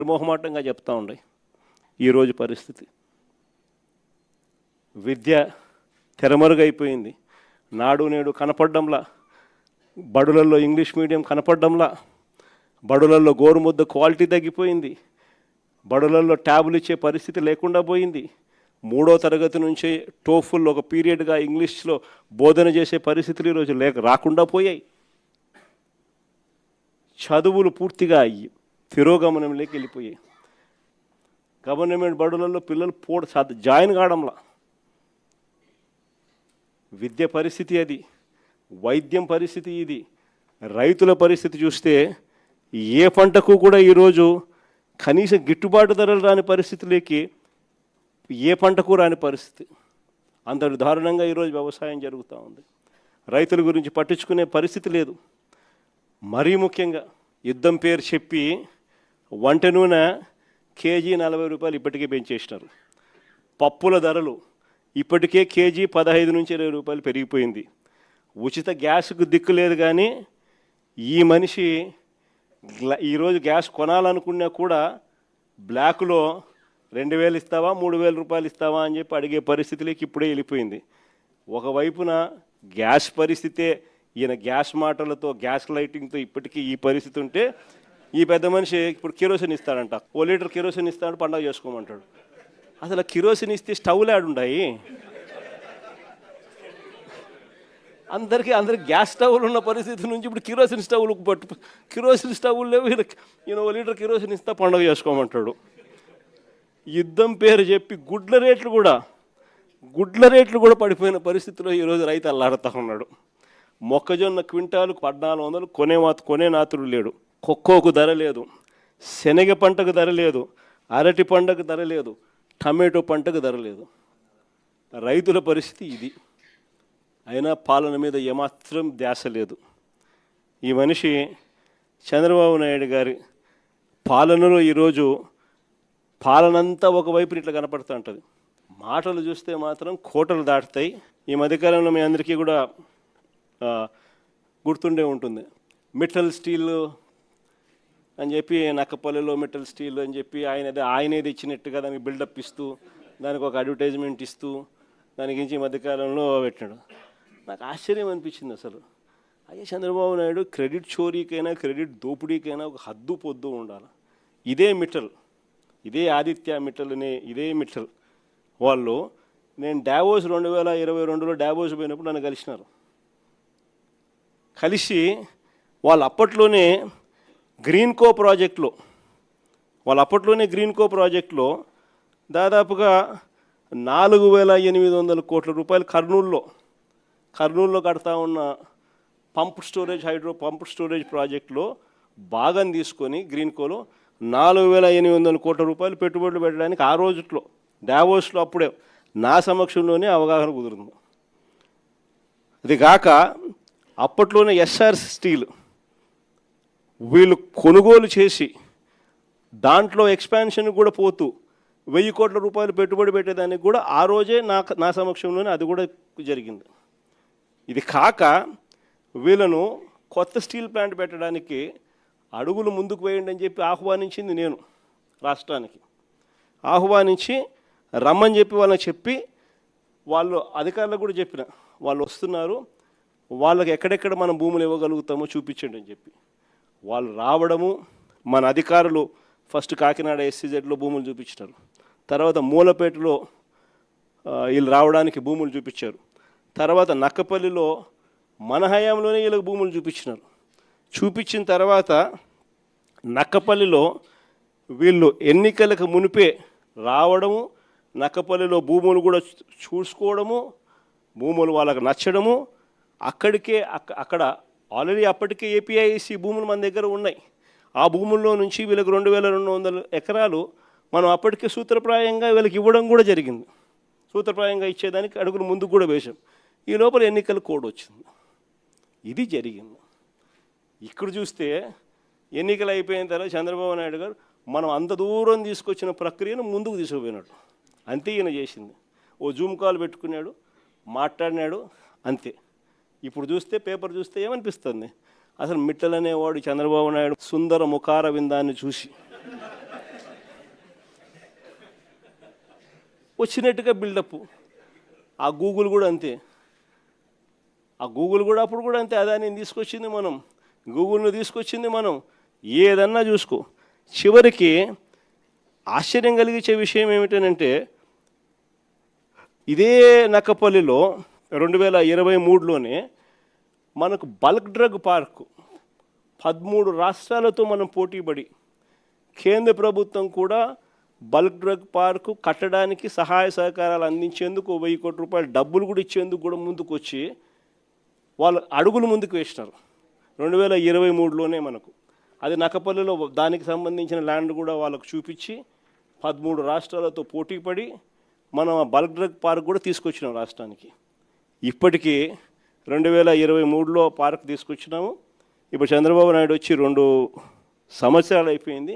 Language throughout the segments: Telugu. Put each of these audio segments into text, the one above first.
మొహమాటంగా చెప్తా ఉండే ఈరోజు పరిస్థితి. విద్య తెరమరుగైపోయింది. నాడు నేడు కనపడ్డంలా, బడులలో ఇంగ్లీష్ మీడియం కనపడ్డంలా, బడులలో గోరుముద్ద క్వాలిటీ తగ్గిపోయింది, బడులలో ట్యాబులు ఇచ్చే పరిస్థితి లేకుండా పోయింది. 3వ తరగతి నుంచే టోఫుల్ ఒక పీరియడ్గా ఇంగ్లీష్లో బోధన చేసే పరిస్థితులు ఈరోజు రాకుండా పోయాయి. చదువులు పూర్తిగా తిరోగమనంలోకి వెళ్ళిపోయాయి. గవర్నమెంట్ బడులలో పిల్లలు జాయిన్ కావడంలా. విద్య పరిస్థితి అది, వైద్యం పరిస్థితి ఇది. రైతుల పరిస్థితి చూస్తే ఏ పంటకు కూడా ఈరోజు కనీసం గిట్టుబాటు ధరలు రాని పరిస్థితులకి, ఏ పంటకు రాని పరిస్థితి. అంతటి దారుణంగా ఈరోజు వ్యవసాయం జరుగుతూ ఉంది. రైతుల గురించి పట్టించుకునే పరిస్థితి లేదు. మరీ ముఖ్యంగా యుద్ధం పేరు చెప్పి వంట నూనె కేజీ 40 రూపాయలు ఇప్పటికే పెంచేసినారు. పప్పుల ధరలు ఇప్పటికే కేజీ 15 నుంచి 20 రూపాయలు పెరిగిపోయింది. ఉచిత గ్యాస్కు దిక్కు లేదు. కానీ ఈ మనిషి ఈరోజు గ్యాస్ కొనాలనుకున్నా కూడా బ్లాక్లో 2000 ఇస్తావా 3000 రూపాయలు ఇస్తావా అని చెప్పి అడిగే పరిస్థితిలోకి ఇప్పుడే వెళ్ళిపోయింది. ఒకవైపున గ్యాస్ పరిస్థితే, ఈయన గ్యాస్ మాటలతో, గ్యాస్ లైటింగ్తో ఇప్పటికీ ఈ పరిస్థితి ఉంటే, ఈ పెద్ద మనిషి ఇప్పుడు కిరోసిన్ ఇస్తాడంట. 1 లీటర్ కిరోసిన్ ఇస్తాడు, పండగ చేసుకోమంటాడు. అసలు కిరోసిన్ ఇస్తే స్టవ్లు ఆడుండాయి. అందరికీ గ్యాస్ స్టవ్లు ఉన్న పరిస్థితి నుంచి ఇప్పుడు కిరోసిన్ స్టవ్లు కిరోసిన్ స్టవ్లు లేవు. ఈయన 1 లీటర్ కిరోసిన్ ఇస్తా, పండగ చేసుకోమంటాడు. యుద్ధం పేరు చెప్పి గుడ్ల రేట్లు కూడా పడిపోయిన పరిస్థితిలో ఈరోజు రైతు అల్లాడుతూ ఉన్నాడు. మొక్కజొన్న క్వింటాలు 1400 కొనే నాతుడు లేడు. కొక్కోకు ధర లేదు, శనగ పంటకు ధర లేదు, అరటి పంటకు ధర లేదు, టమాటో పంటకు ధర లేదు. రైతుల పరిస్థితి ఇది. అయినా పాలన మీద ఏమాత్రం ధ్యాస లేదు. ఈ మనిషి చంద్రబాబు నాయుడు గారి పాలనలో ఈరోజు పాలనంతా ఒకవైపు ఇట్లా కనపడుతూ ఉంటుంది. మాటలు చూస్తే మాత్రం కోటలు దాటుతాయి. ఈ మధ్యకాలంలో మీ అందరికీ కూడా గుర్తుండే ఉంటుంది. మిట్టల్ స్టీల్ అని చెప్పి, నక్కపల్లిలో మిట్టల్ స్టీల్ అని చెప్పి ఆయనేది ఇచ్చినట్టుగా దానికి బిల్డప్ ఇస్తూ, దానికి ఒక అడ్వర్టైజ్మెంట్ ఇస్తూ, దాని గురించి ఈ మధ్యకాలంలో పెట్టాడు. నాకు ఆశ్చర్యం అనిపించింది. అసలు అయ్యే చంద్రబాబు నాయుడు క్రెడిట్ చోరీకైనా, క్రెడిట్ దోపిడీకైనా ఒక హద్దు పొద్దు ఉండాలి. ఇదే ఆదిత్య మిట్టల్ అనే మిట్టల్ వాళ్ళు, నేను డావోస్ 2022లో డావోస్ పోయినప్పుడు నన్ను కలిసినారు. కలిసి వాళ్ళు అప్పట్లోనే గ్రీన్కో ప్రాజెక్టులో దాదాపుగా 4800 కోట్ల రూపాయలు కర్నూలులో కడతా ఉన్న హైడ్రో పంప్ స్టోరేజ్ ప్రాజెక్టులో భాగం తీసుకొని గ్రీన్కోలో 4800 కోట్ల రూపాయలు పెట్టుబడులు పెట్టడానికి ఆ రోజుట్లో డావోస్లో అప్పుడే నా సమక్షంలోనే అవగాహన కుదురుంది. అది కాక అప్పట్లోనే ఎస్ఆర్ స్టీల్ వీళ్ళు కొనుగోలు చేసి దాంట్లో ఎక్స్పాన్షన్ కూడా పోతూ 1000 కోట్ల రూపాయలు పెట్టుబడి పెట్టేదానికి కూడా ఆ రోజే నా సమక్షంలోనే అది కూడా జరిగింది. ఇది కాక వీళ్ళను కొత్త స్టీల్ ప్లాంట్ పెట్టడానికి అడుగులు ముందుకు వేయండి అని చెప్పి ఆహ్వానించింది నేను. రాష్ట్రానికి ఆహ్వానించి రమ్మని చెప్పి వాళ్ళకి చెప్పి, వాళ్ళు అధికారులకు కూడా చెప్పిన, వాళ్ళు వస్తున్నారు, వాళ్ళకి ఎక్కడెక్కడ మనం భూములు ఇవ్వగలుగుతామో చూపించండి అని చెప్పి వాళ్ళు రావడము. మన అధికారులు ఫస్ట్ కాకినాడ SCZలో భూములు చూపించినారు, తర్వాత మూలపేటలో వీళ్ళు రావడానికి భూములు చూపించారు, తర్వాత నక్కపల్లిలో మన హయాంలోనే వీళ్ళకి భూములు చూపించినారు. చూపించిన తర్వాత నక్కపల్లిలో వీళ్ళు ఎన్నికలకు మునిపే రావడము, నక్కపల్లిలో భూములు కూడా చూసుకోవడము, భూములు వాళ్ళకు నచ్చడము, అక్కడ ఆల్రెడీ అప్పటికే APIC భూములు మన దగ్గర ఉన్నాయి. ఆ భూముల్లో నుంచి వీళ్ళకి 2200 ఎకరాలు మనం అప్పటికే సూత్రప్రాయంగా వీళ్ళకి ఇవ్వడం కూడా జరిగింది. సూత్రప్రాయంగా ఇచ్చేదానికి అడుగులు ముందుకు కూడా వేశాం. ఈ లోపల ఎన్నికల కోడ్ వచ్చింది. ఇది జరిగింది. ఇక్కడ చూస్తే ఎన్నికలు అయిపోయిన తర్వాత చంద్రబాబు నాయుడు గారు మనం అంత దూరం తీసుకొచ్చిన ప్రక్రియను ముందుకు తీసుకుపోయినాడు. అంతే ఈయన చేసింది. ఓ జూమ్ కాల్ పెట్టుకున్నాడు, మాట్లాడినాడు, అంతే. ఇప్పుడు చూస్తే పేపర్ చూస్తే ఏమనిపిస్తుంది, అసలు మిట్టల్ అనేవాడు చంద్రబాబు నాయుడు సుందర ముఖార విందాన్ని చూసి వచ్చినట్టుగా బిల్డప్. ఆ గూగుల్ కూడా అంతే, ఆ గూగుల్ కూడా అప్పుడు కూడా అంతే. అదాని తీసుకొచ్చింది మనం, గూగుల్ను తీసుకొచ్చింది మనం, ఏదన్నా చూసుకో. చివరికి ఆశ్చర్యం కలిగించే విషయం ఏమిటనంటే ఇదే నక్కపల్లిలో 2023లోనే మనకు బల్క్ డ్రగ్ పార్కు 13 రాష్ట్రాలతో మనం పోటీపడి కేంద్ర ప్రభుత్వం కూడా బల్క్ డ్రగ్ పార్కు కట్టడానికి సహాయ సహకారాలు అందించేందుకు 1000 కోట్ల రూపాయల డబ్బులు కూడా ఇచ్చేందుకు కూడా ముందుకు వచ్చి వాళ్ళు అడుగులు ముందుకు వేసినారు 2023లోనే. మనకు అది నక్కపల్లిలో దానికి సంబంధించిన ల్యాండ్ కూడా వాళ్ళకు చూపించి 13 రాష్ట్రాలతో పోటీపడి మనం ఆ బల్క్ డ్రగ్ పార్క్ కూడా తీసుకొచ్చినాం రాష్ట్రానికి. ఇప్పటికీ 2023లో పార్క్ తీసుకొచ్చినాము. ఇప్పుడు చంద్రబాబు నాయుడు వచ్చి 2 సంవత్సరాలు అయిపోయింది.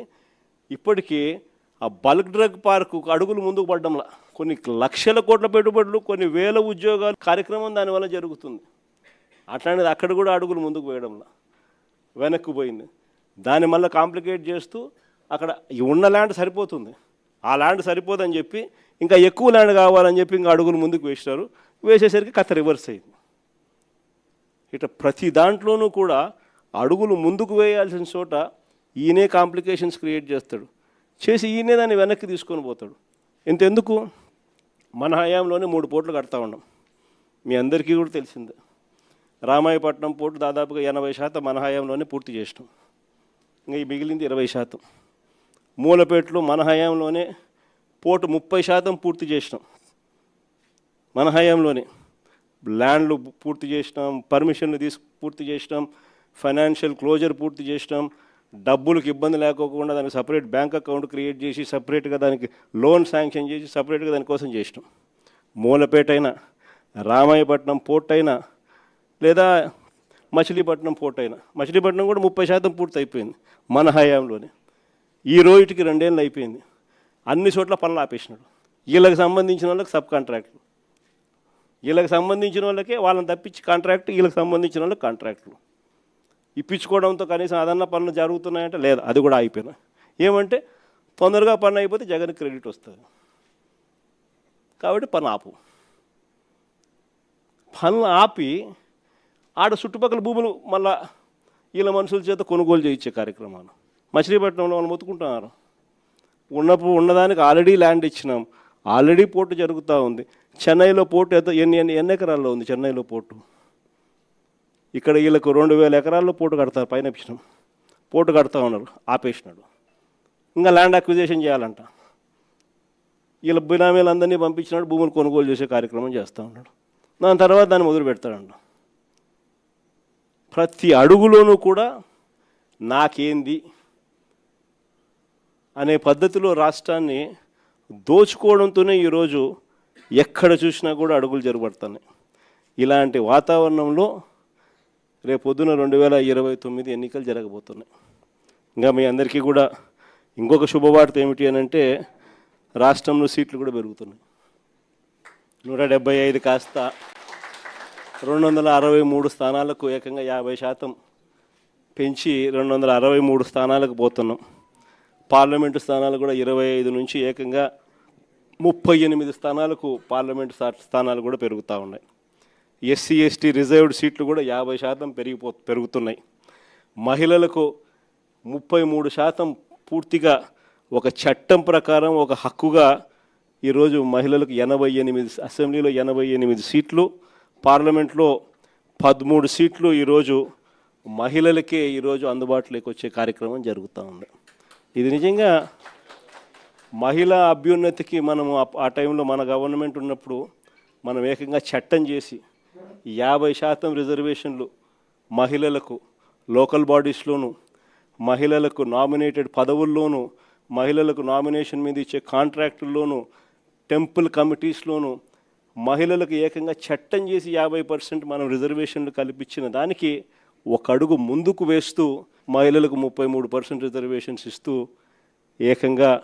ఇప్పటికీ ఆ బల్క్ డ్రగ్ పార్కు అడుగులు ముందుకు పడ్డంలా కొన్ని లక్షల కోట్ల పెట్టుబడులు, కొన్ని వేల ఉద్యోగాలు కార్యక్రమం దానివల్ల జరుగుతుంది. అట్లాంటిది అక్కడ కూడా అడుగులు ముందుకు వేయడంలా వెనక్కి పోయింది. దాన్ని మళ్ళీ కాంప్లికేట్ చేస్తూ అక్కడ ఉన్న ల్యాండ్ సరిపోతుంది, ఆ ల్యాండ్ సరిపోదని చెప్పి ఇంకా ఎక్కువ ల్యాండ్ కావాలని చెప్పి ఇంకా అడుగులు ముందుకు వేసినారు. వేసేసరికి కథ రివర్స్ అయింది. ఇట్లా ప్రతి దాంట్లోనూ కూడా అడుగులు ముందుకు వేయాల్సిన చోట ఈయనే కాంప్లికేషన్స్ క్రియేట్ చేస్తాడు, చేసి ఈయనే దాన్ని వెనక్కి తీసుకొని పోతాడు. ఇంతెందుకు, మన హయాంలోనే 3 పోర్టులు కడతా ఉన్నాం. మీ అందరికీ కూడా తెలిసిందే. రామాయపట్నం పోర్టు దాదాపుగా 80% మన హయాంలోనే పూర్తి చేసినాం. ఇంకా ఈ మిగిలింది 20%. మూలపేటలో మన హయాంలోనే పోర్టు 30% పూర్తి చేసినాం. మన హయాంలోనే ల్యాండ్లు పూర్తి చేసినాం, పర్మిషన్లు పూర్తి చేసినాం, ఫైనాన్షియల్ క్లోజర్ పూర్తి చేసినాం, డబ్బులకు ఇబ్బంది లేకోకుండా దానికి సపరేట్ బ్యాంక్ అకౌంట్ క్రియేట్ చేసి సపరేట్గా దానికి లోన్ శాంక్షన్ చేసి సపరేట్గా దానికోసం చేసినాం. మూలపేట అయినా, రామాయపట్నం పోర్ట్ అయినా, లేదా మచిలీపట్నం పోర్ట్ అయినా. మచిలీపట్నం కూడా 30% పూర్తి అయిపోయింది మన హయాంలోనే. ఈ రోజుకి 2 ఏళ్ళు అయిపోయింది. అన్ని చోట్ల పనులు ఆపేసినాడు. వీళ్ళకి సంబంధించిన వాళ్ళకి సబ్ కాంట్రాక్టులు, వీళ్ళకి సంబంధించిన వాళ్ళకే వాళ్ళని తప్పించి కాంట్రాక్ట్, వీళ్ళకి సంబంధించిన వాళ్ళకి కాంట్రాక్టులు ఇప్పించుకోవడంతో కనీసం అదన్న పనులు జరుగుతున్నాయంటే లేదు, అది కూడా అయిపోయినా. ఏమంటే తొందరగా పని అయిపోతే జగన్ క్రెడిట్ వస్తుంది కాబట్టి పని ఆపు. పనులు ఆపి ఆడ చుట్టుపక్కల భూములు మళ్ళా వీళ్ళ మనుషుల చేత కొనుగోలు చేయించే కార్యక్రమాలు మచిలీపట్నంలో వాళ్ళు మొత్తుకుంటున్నారు. ఉన్నదానికి ఆల్రెడీ ల్యాండ్ ఇచ్చినాం, ఆల్రెడీ పోర్టు జరుగుతూ ఉంది. చెన్నైలో పోర్టు ఎన్ని ఎకరాల్లో ఉంది చెన్నైలో పోర్టు? ఇక్కడ వీళ్ళకు 2000 ఎకరాల్లో పోర్టు కడతారు, పైన ఇచ్చినాం. పోర్టు కడతా ఉన్నారు, ఆపేసినాడు. ఇంకా ల్యాండ్ అక్విజిషన్ చేయాలంట. వీళ్ళ బినామీలందరినీ పంపించినాడు, భూములు కొనుగోలు చేసే కార్యక్రమం చేస్తూ ఉన్నాడు. దాని తర్వాత దాన్ని మొదలు పెడతాడంట. ప్రతి అడుగులోనూ కూడా నాకేంది అనే పద్ధతిలో రాష్ట్రాన్ని దోచుకోవడంతోనే ఈరోజు ఎక్కడ చూసినా కూడా అడుగులు జరగబడుతున్నాయి. ఇలాంటి వాతావరణంలో రేపొద్దున 2029 ఎన్నికలు జరగబోతున్నాయి. ఇంకా మీ అందరికీ కూడా ఇంకొక శుభవార్త ఏమిటి అని అంటే రాష్ట్రంలో సీట్లు కూడా పెరుగుతున్నాయి. 175 కాస్త 263 స్థానాలకు ఏకంగా 50% పెంచి 263 స్థానాలకు పోతున్నాం. పార్లమెంటు స్థానాలు కూడా 25 నుంచి ఏకంగా 38 స్థానాలకు పార్లమెంటు స్థానాలు కూడా పెరుగుతూ ఉన్నాయి. ఎస్సీ ఎస్టీ రిజర్వ్డ్ సీట్లు కూడా 50% పెరుగుతున్నాయి. మహిళలకు 33% పూర్తిగా ఒక చట్టం ప్రకారం ఒక హక్కుగా ఈరోజు మహిళలకు 88 అసెంబ్లీలో 88 సీట్లు, పార్లమెంట్లో 13 సీట్లు ఈరోజు మహిళలకే ఈరోజు అందుబాటులోకి వచ్చే కార్యక్రమం జరుగుతూ ఉంది. ఇది నిజంగా మహిళా అభ్యున్నతికి మనము ఆ టైంలో మన గవర్నమెంట్ ఉన్నప్పుడు మనం ఏకంగా చట్టం చేసి 50% రిజర్వేషన్లు మహిళలకు లోకల్ బాడీస్లోను, మహిళలకు నామినేటెడ్ పదవుల్లోనూ, మహిళలకు నామినేషన్ మీద ఇచ్చే కాంట్రాక్టుల్లోనూ, టెంపుల్ కమిటీస్లోనూ మహిళలకు ఏకంగా చట్టం చేసి 50% మనం రిజర్వేషన్లు కల్పించిన దానికి ఒక అడుగు ముందుకు వేస్తూ మహిళలకు 33% రిజర్వేషన్స్ ఇస్తూ ఏకంగా